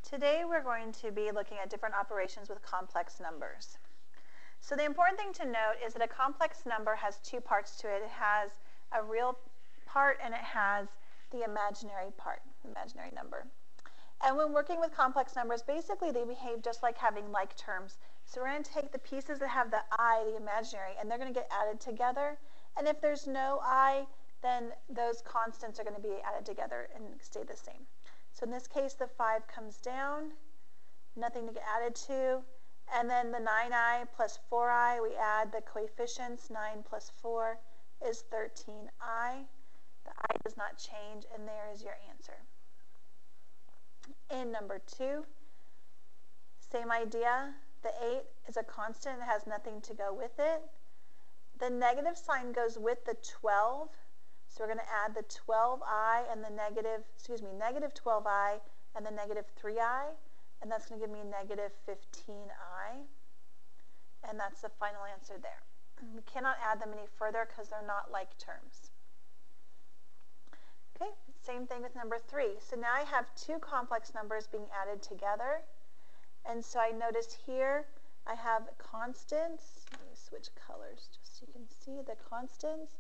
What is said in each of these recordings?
Today we're going to be looking at different operations with complex numbers. So the important thing to note is that a complex number has two parts to it. It has a real part and it has the imaginary part, imaginary number. And when working with complex numbers, basically they behave just like having like terms. So we're going to take the pieces that have the I, the imaginary, and they're going to get added together. And if there's no I, then those constants are going to be added together and stay the same. So in this case, the 5 comes down, nothing to get added to. And then the 9i plus 4i, we add the coefficients. 9 plus 4 is 13i. The I does not change, and there is your answer. In number 2, same idea. The 8 is a constant. It has nothing to go with it. The negative sign goes with the 12. So we're going to add the 12i and the negative 12i and the negative 3i. And that's going to give me negative 15i. And that's the final answer there. We cannot add them any further because they're not like terms. Okay, same thing with number 3. So now I have two complex numbers being added together. And so I notice here I have constants. Let me switch colors just so you can see the constants.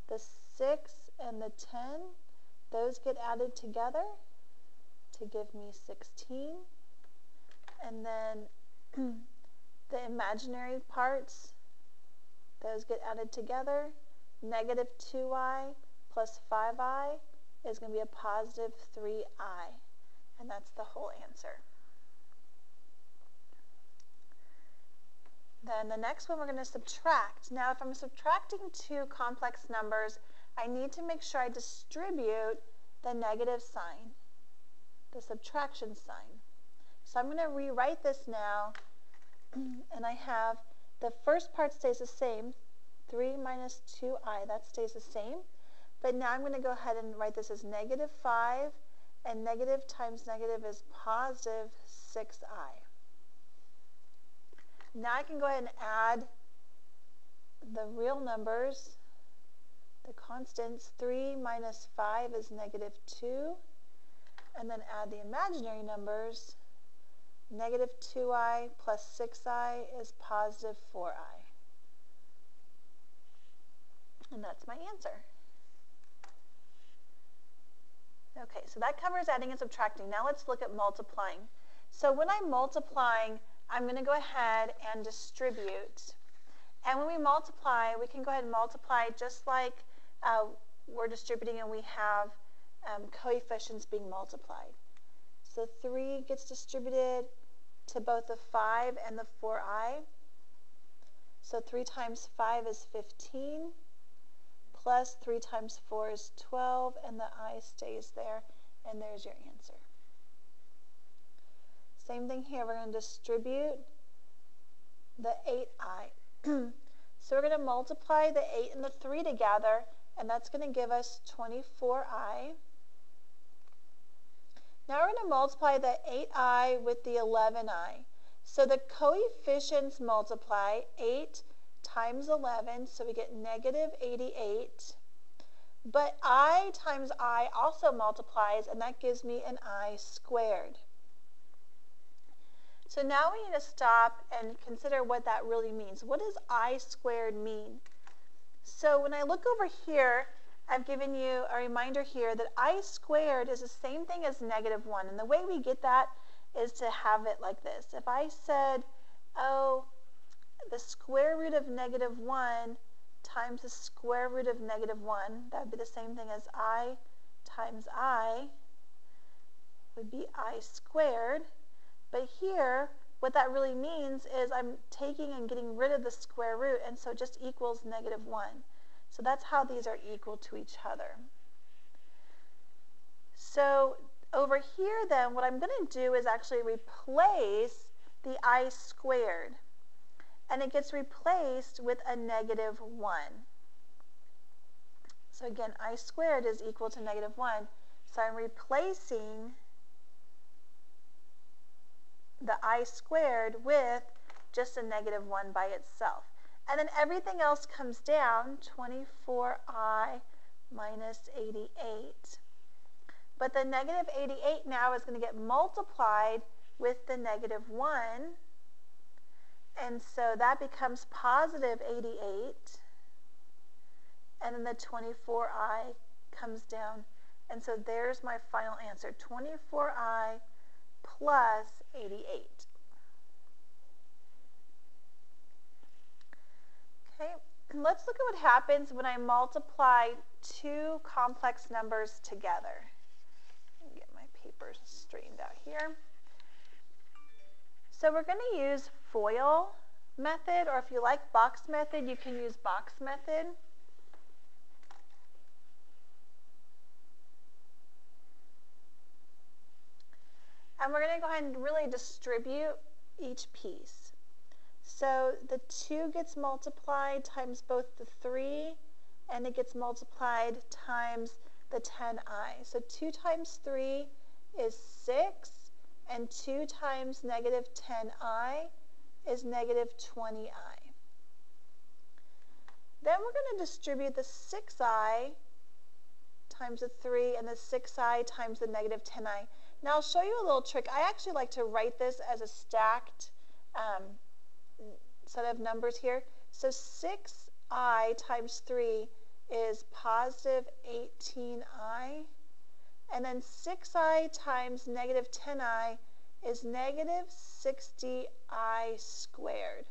The 6 and the 10, those get added together to give me 16. And then the imaginary parts, those get added together. Negative 2i plus 5i is going to be a positive 3i. And that's the whole answer. Then the next one we're going to subtract. Now if I'm subtracting two complex numbers, I need to make sure I distribute the negative sign, the subtraction sign. So I'm going to rewrite this now, and I have the first part stays the same, 3 minus 2i, that stays the same. But now I'm going to go ahead and write this as negative 5, and negative times negative is positive 6i. Now I can go ahead and add the real numbers, the constants. 3 minus 5 is negative 2, and then add the imaginary numbers. Negative 2i plus 6i is positive 4i. And that's my answer. Okay, so that covers adding and subtracting. Now let's look at multiplying. So when I'm multiplying, I'm going to go ahead and distribute. And when we multiply, we can go ahead and multiply just like we're distributing and we have coefficients being multiplied. So 3 gets distributed to both the 5 and the 4i. So 3 times 5 is 15, plus 3 times 4 is 12, and the I stays there, and there's your answer. Same thing here, we're going to distribute the 8i. So we're going to multiply the 8 and the 3 together, and that's going to give us 24i. Now we're going to multiply the 8i with the 11i. So the coefficients multiply. 8 times 11, so we get negative 88. But I times I also multiplies, and that gives me an I squared. So now we need to stop and consider what that really means. What does I squared mean? So when I look over here, I've given you a reminder here that I squared is the same thing as negative 1. And the way we get that is to have it like this. If I said, oh, the square root of negative 1 times the square root of negative 1, that would be the same thing as I times I would be I squared. But here, what that really means is I'm taking and getting rid of the square root, and so it just equals negative 1. So that's how these are equal to each other. So over here then, what I'm going to do is actually replace the I squared. And it gets replaced with a negative 1. So again, I squared is equal to negative 1. So I'm replacing the I squared with just a negative 1 by itself. And then everything else comes down, 24i minus 88. But the negative 88 now is going to get multiplied with the negative 1. And so that becomes positive 88. And then the 24i comes down. And so there's my final answer, 24i plus 88. Okay, let's look at what happens when I multiply two complex numbers together. Let me get my papers straightened out here. So we're going to use FOIL method, or if you like box method, you can use box method. And we're going to go ahead and really distribute each piece. So the 2 gets multiplied times both the 3, and it gets multiplied times the 10i. So 2 times 3 is 6, and 2 times negative 10i is negative 20i. Then we're going to distribute the 6i times the 3 and the 6i times the negative 10i. Now I'll show you a little trick. I actually like to write this as a stacked set of numbers here. So 6i times 3 is positive 18i, and then 6i times negative 10i is negative 60i squared.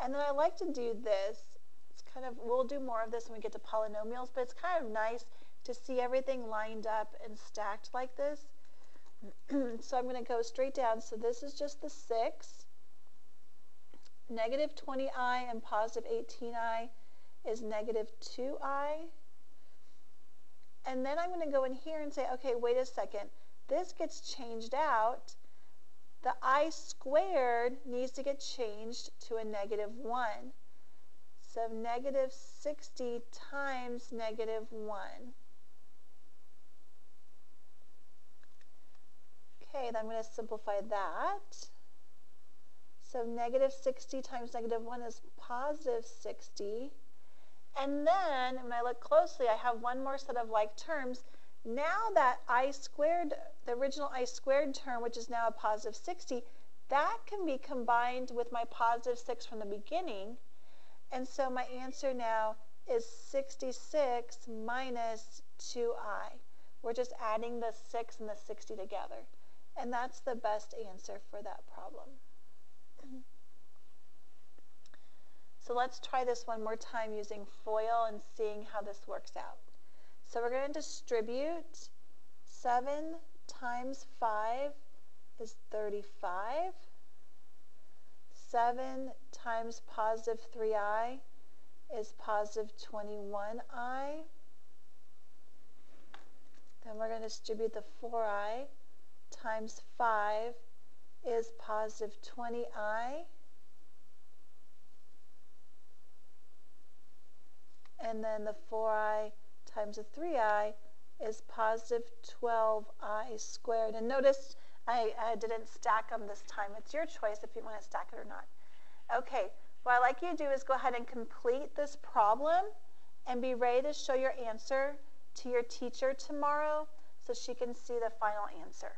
And then I like to do this. It's kind of, we'll do more of this when we get to polynomials, but it's kind of nice to see everything lined up and stacked like this. So I'm going to go straight down. So this is just the 6. Negative 20i and positive 18i is negative 2i. And then I'm going to go in here and say, okay, wait a second. This gets changed out. The I squared needs to get changed to a negative 1. So negative 60 times negative 1. Okay, then I'm going to simplify that. So negative 60 times negative 1 is positive 60. And then, when I look closely, I have one more set of like terms. Now that I squared, the original I squared term, which is now a positive 60, that can be combined with my positive 6 from the beginning. And so my answer now is 66 minus 2i. We're just adding the 6 and the 60 together. And that's the best answer for that problem. So let's try this one more time using FOIL and seeing how this works out. So we're going to distribute 7 times 5 is 35. 7 times positive 3i is positive 21i. Then we're going to distribute the 4i times 5 is positive 20i. And then the 4i times the 3i is positive 12i squared. And notice I didn't stack them this time. It's your choice if you want to stack it or not. Okay, what I'd like you to do is go ahead and complete this problem and be ready to show your answer to your teacher tomorrow so she can see the final answer.